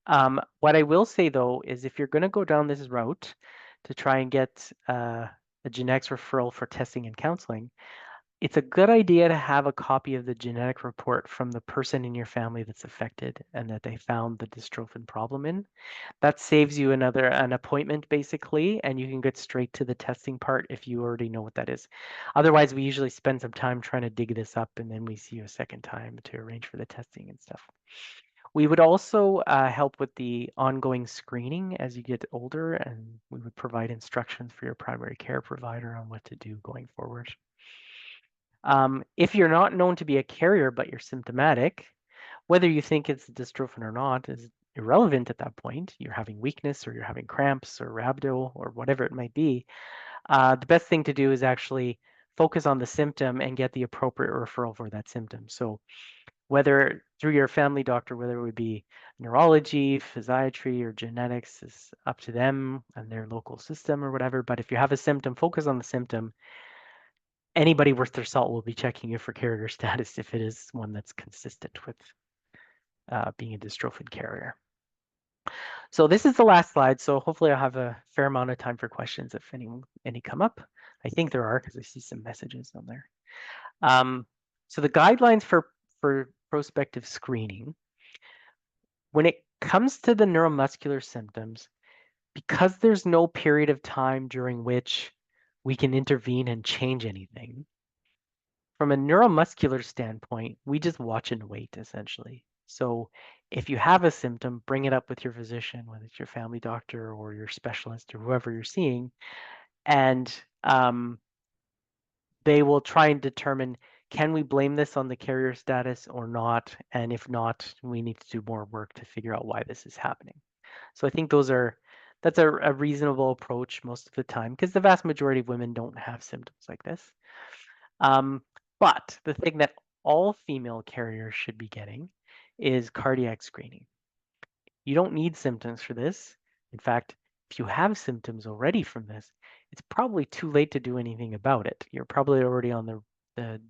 What I will say though is if you're going to go down this route to try and get a genetics referral for testing and counseling, it's a good idea to have a copy of the genetic report from the person in your family that's affected and that they found the dystrophin problem in. That saves you an appointment basically, and you can get straight to the testing part if you already know what that is. Otherwise, we usually spend some time trying to dig this up and then we see you a second time to arrange for the testing and stuff. We would also help with the ongoing screening as you get older, and we would provide instructions for your primary care provider on what to do going forward. If you're not known to be a carrier but you're symptomatic, whether you think it's dystrophin or not is irrelevant at that point. You're having weakness or you're having cramps or rhabdo or whatever it might be. The best thing to do is actually focus on the symptom and get the appropriate referral for that symptom. So whether through your family doctor, whether it would be neurology, physiatry, or genetics is up to them and their local system or whatever. But if you have a symptom, focus on the symptom. Anybody worth their salt will be checking you for carrier status if it is one that's consistent with being a dystrophin carrier. So this is the last slide. So hopefully I'll have a fair amount of time for questions if any come up. I think there are because I see some messages on there. So the guidelines for prospective screening, when it comes to the neuromuscular symptoms, because there's no period of time during which we can intervene and change anything, from a neuromuscular standpoint, we just watch and wait essentially. So if you have a symptom, bring it up with your physician, whether it's your family doctor or your specialist or whoever you're seeing, and they will try and determine, can we blame this on the carrier status or not? And if not, we need to do more work to figure out why this is happening. So I think that's a reasonable approach most of the time because the vast majority of women don't have symptoms like this. But the thing that all female carriers should be getting is cardiac screening. You don't need symptoms for this. In fact, if you have symptoms already from this, it's probably too late to do anything about it. You're probably already on the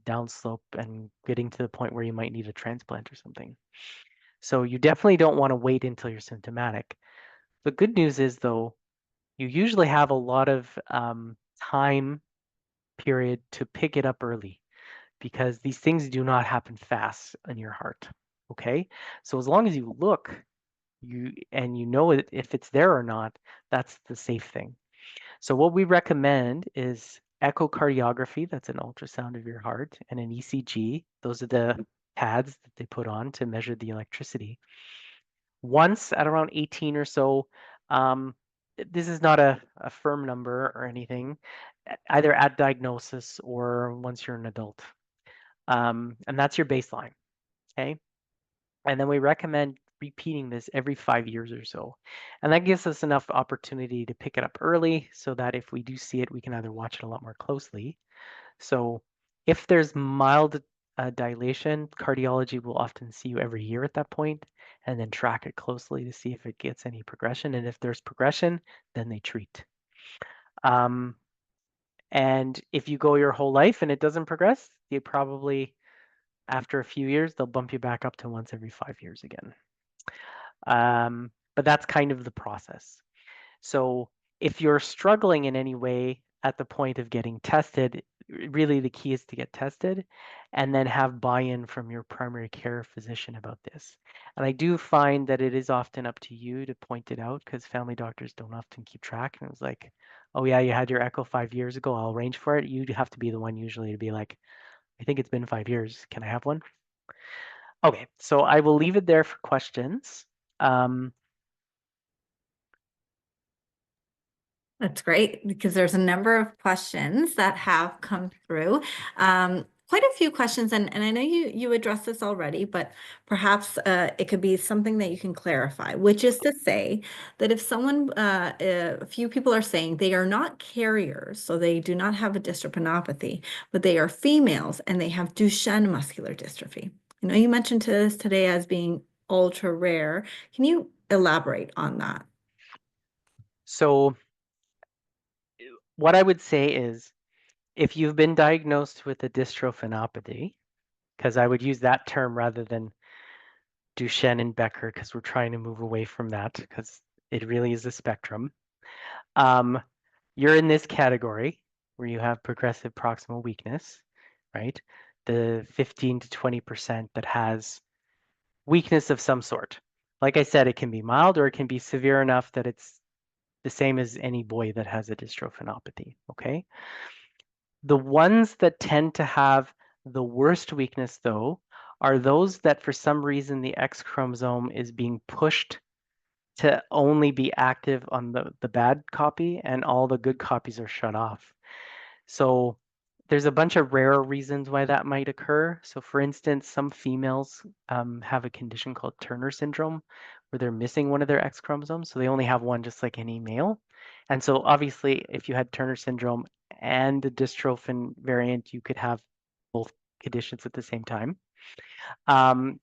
downslope and getting to the point where you might need a transplant or something. So you definitely don't want to wait until you're symptomatic. The good news is, though, you usually have a lot of time period to pick it up early because these things do not happen fast in your heart. Okay, so as long as you look, you know if it's there or not, that's the safe thing. So what we recommend is echocardiography, that's an ultrasound of your heart, and an ECG. Those are the pads that they put on to measure the electricity. Once at around 18 or so, this is not a firm number or anything, either at diagnosis or once you're an adult. And that's your baseline, okay? And then we recommend repeating this every 5 years or so. And that gives us enough opportunity to pick it up early so that if we do see it, we can either watch it a lot more closely. So if there's mild dilation, cardiology will often see you every year at that point and then track it closely to see if it gets any progression. And if there's progression, then they treat. And if you go your whole life and it doesn't progress, you probably After a few years, they'll bump you back up to once every 5 years again. But that's kind of the process. So if you're struggling in any way at the point of getting tested, really the key is to get tested and then have buy-in from your primary care physician about this. And I do find that it is often up to you to point it out because family doctors don't often keep track. And it was like, oh yeah, you had your echo 5 years ago, I'll arrange for it. You have to be the one usually to be like, I think it's been 5 years. Can I have one? Okay, so I will leave it there for questions. Um, That's great because there's a number of questions that have come through. Quite a few questions, and I know you addressed this already, but perhaps it could be something that you can clarify, which is to say that if someone, a few people are saying they are not carriers, so they do not have a dystrophinopathy, but they are females and they have Duchenne muscular dystrophy. I know you mentioned to us today as being ultra rare. Can you elaborate on that? so what I would say is if you've been diagnosed with a dystrophinopathy, because I would use that term rather than Duchenne and Becker, because we're trying to move away from that, because it really is a spectrum. Um, you're in this category where you have progressive proximal weakness, right? The 15 to 20% that has weakness of some sort. Like I said, it can be mild or it can be severe enough that it's the same as any boy that has a dystrophinopathy, okay? The ones that tend to have the worst weakness, though, are those that for some reason the X chromosome is being pushed to only be active on the bad copy and all the good copies are shut off. So there's a bunch of rare reasons why that might occur. So for instance, some females have a condition called Turner syndrome where they're missing one of their X chromosomes. So they only have one just like any male. And so obviously if you had Turner syndrome and the dystrophin variant, you could have both conditions at the same time.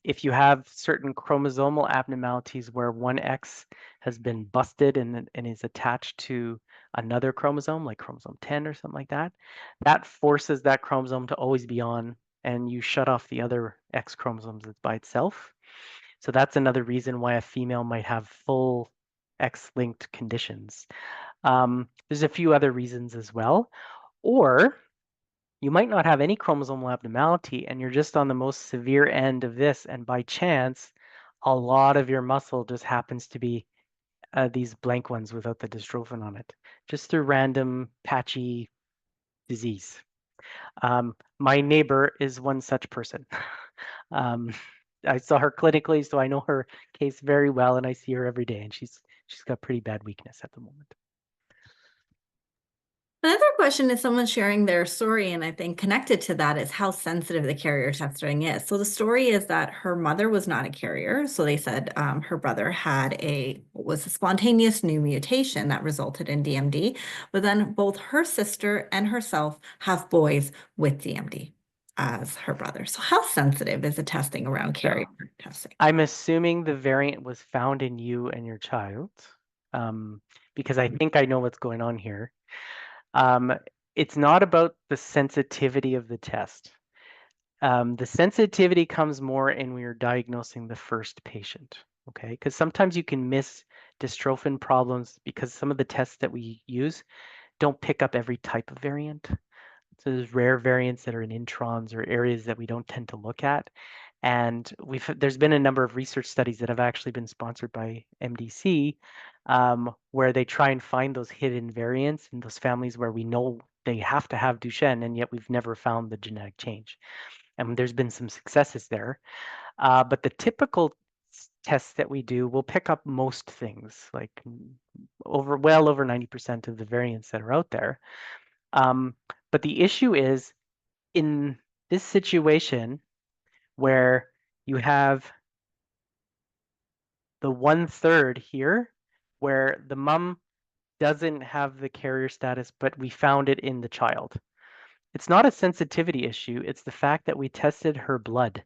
If you have certain chromosomal abnormalities where one X has been busted and is attached to another chromosome, like chromosome 10 or something like that, that forces that chromosome to always be on and you shut off the other X chromosomes by itself. So that's another reason why a female might have full X-linked conditions. There's a few other reasons as well. Or you might not have any chromosomal abnormality and you're just on the most severe end of this. And by chance, a lot of your muscle just happens to be these blank ones without the dystrophin on it, just through random patchy disease. My neighbor is one such person. um, I saw her clinically, so I know her case very well, and I see her every day, and she's got pretty bad weakness at the moment. Another question is someone sharing their story, and I think connected to that is how sensitive the carrier testing is. So the story is that her mother was not a carrier. So they said her brother had was a spontaneous new mutation that resulted in DMD, but then both her sister and herself have boys with DMD as her brother. So how sensitive is the testing around carrier testing? I'm assuming the variant was found in you and your child, um, because I think I know what's going on here. Um, it's not about the sensitivity of the test. The sensitivity comes more in when you're diagnosing the first patient, okay? Because sometimes you can miss dystrophin problems because some of the tests that we use don't pick up every type of variant. So there's rare variants that are in introns or areas that we don't tend to look at. And there's been a number of research studies that have actually been sponsored by MDC, where they try and find those hidden variants in those families where we know they have to have Duchenne, and yet we've never found the genetic change. And there's been some successes there. But the typical tests that we do will pick up most things, like well over 90% of the variants that are out there. Um, but the issue is in this situation where you have the 1/3 here, where the mom doesn't have the carrier status, but we found it in the child. It's not a sensitivity issue. It's the fact that we tested her blood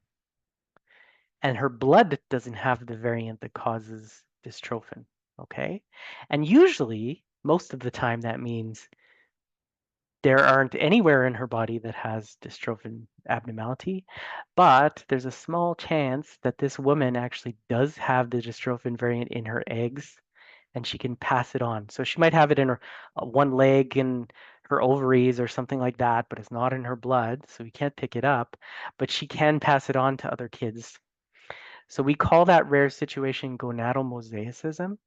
and her blood doesn't have the variant that causes dystrophin. Okay. And usually, most of the time, that means There aren't anywhere in her body that has dystrophin abnormality, but there's a small chance that this woman actually does have the dystrophin variant in her eggs and she can pass it on. So she might have it in her one leg and her ovaries or something like that, but it's not in her blood, so we can't pick it up, but she can pass it on to other kids. So we call that rare situation gonadal mosaicism,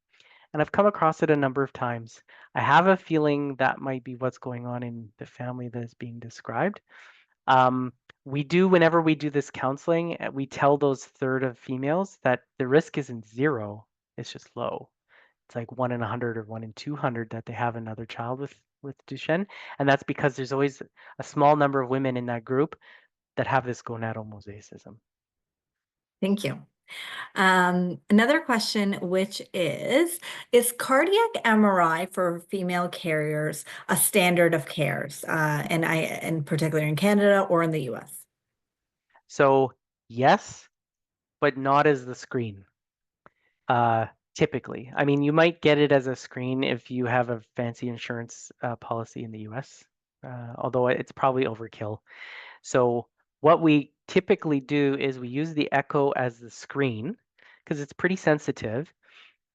and I've come across it a number of times. I have a feeling that might be what's going on in the family that is being described. Um, we do, whenever we do this counseling, we tell those third of females that the risk isn't zero, it's just low. It's like 1 in 100 or 1 in 200 that they have another child with Duchenne, and that's because there's always a small number of women in that group that have this gonadal mosaicism. Thank you. Another question, which is cardiac MRI for female carriers a standard of cares, and in particular in Canada or in the US? So yes, but not as the screen. Uh, typically, I mean, you might get it as a screen if you have a fancy insurance policy in the US, although it's probably overkill. So what we typically do is we use the echo as the screen because it's pretty sensitive.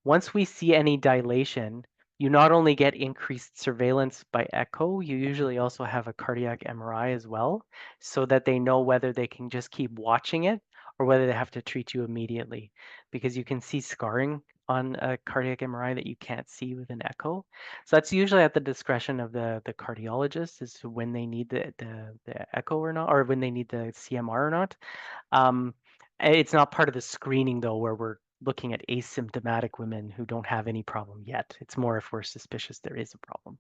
Once we see any dilation, you not only get increased surveillance by echo, you usually also have a cardiac MRI as well, so that they know whether they can just keep watching it or whether they have to treat you immediately. Because you can see scarring on a cardiac MRI that you can't see with an echo. So that's usually at the discretion of the cardiologist as to when they need the echo or not, or when they need the CMR or not. Um, it's not part of the screening though, where we're looking at asymptomatic women who don't have any problem yet. It's more if we're suspicious there is a problem.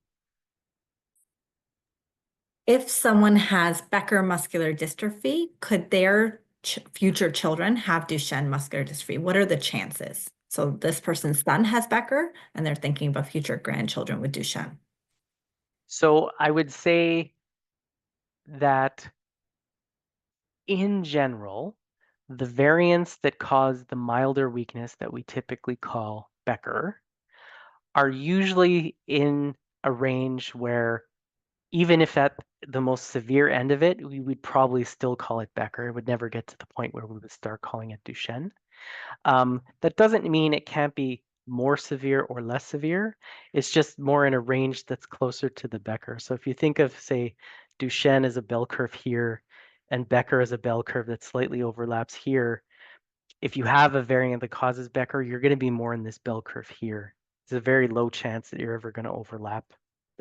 If someone has Becker muscular dystrophy, could their future children have Duchenne muscular dystrophy? What are the chances? So this person's son has Becker, and they're thinking about future grandchildren with Duchenne. So I would say that in general, the variants that cause the milder weakness that we typically call Becker are usually in a range where even if at the most severe end of it, we would probably still call it Becker. It would never get to the point where we would start calling it Duchenne. That doesn't mean it can't be more severe or less severe. It's just more in a range that's closer to the Becker. So if you think of, say, Duchenne as a bell curve here and Becker as a bell curve that slightly overlaps here, if you have a variant that causes Becker, you're going to be more in this bell curve here. There's a very low chance that you're ever going to overlap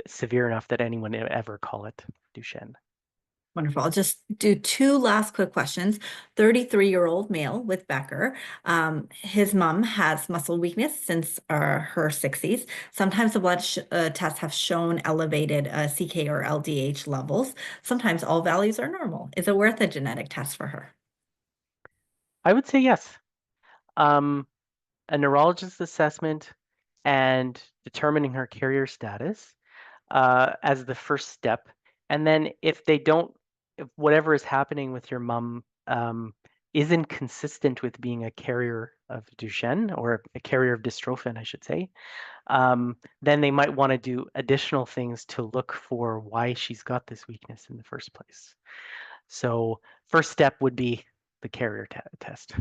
severe enough that anyone would ever call it Duchenne. Wonderful. I'll just do two last quick questions. 33-year-old male with Becker. His mom has muscle weakness since her 60s. Sometimes the blood tests have shown elevated CK or LDH levels. Sometimes all values are normal. Is it worth a genetic test for her? I would say yes. Um, a neurologist assessment and determining her carrier status as the first step. And then if they don't, if whatever is happening with your mom isn't consistent with being a carrier of Duchenne or a carrier of dystrophin, I should say, then they might want to do additional things to look for why she's got this weakness in the first place. So first step would be the carrier test.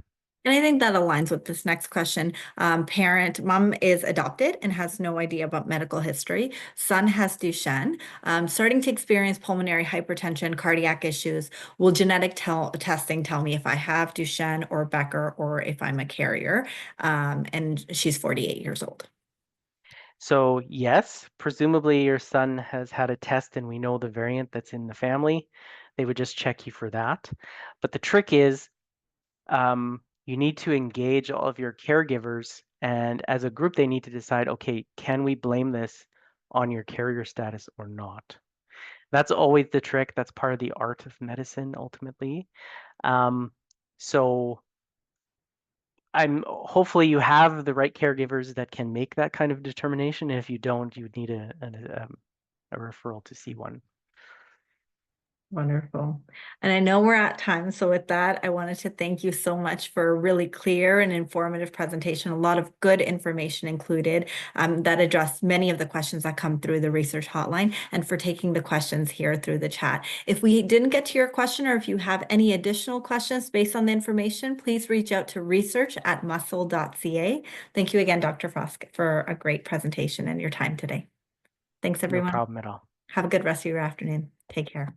And I think that aligns with this next question. Mom is adopted and has no idea about medical history. Son has Duchenne, starting to experience pulmonary hypertension, cardiac issues. Will genetic testing tell me if I have Duchenne or Becker or if I'm a carrier? And she's 48 years old. So yes, presumably your son has had a test and we know the variant that's in the family. They would just check you for that. But the trick is you need to engage all of your caregivers, and as a group, they need to decide, okay, can we blame this on your carrier status or not? That's always the trick. That's part of the art of medicine, ultimately. Um, so I'm hopefully you have the right caregivers that can make that kind of determination. And if you don't, you would need a referral to see one. Wonderful. And I know we're at time. So with that, I wanted to thank you so much for a really clear and informative presentation. A lot of good information included that addressed many of the questions that come through the research hotline, and for taking the questions here through the chat. If we didn't get to your question, or if you have any additional questions based on the information, please reach out to research@muscle.ca. Thank you again, Dr. Fosk, for a great presentation and your time today. Thanks, No everyone. problem at all. Have a good rest of your afternoon. Take care.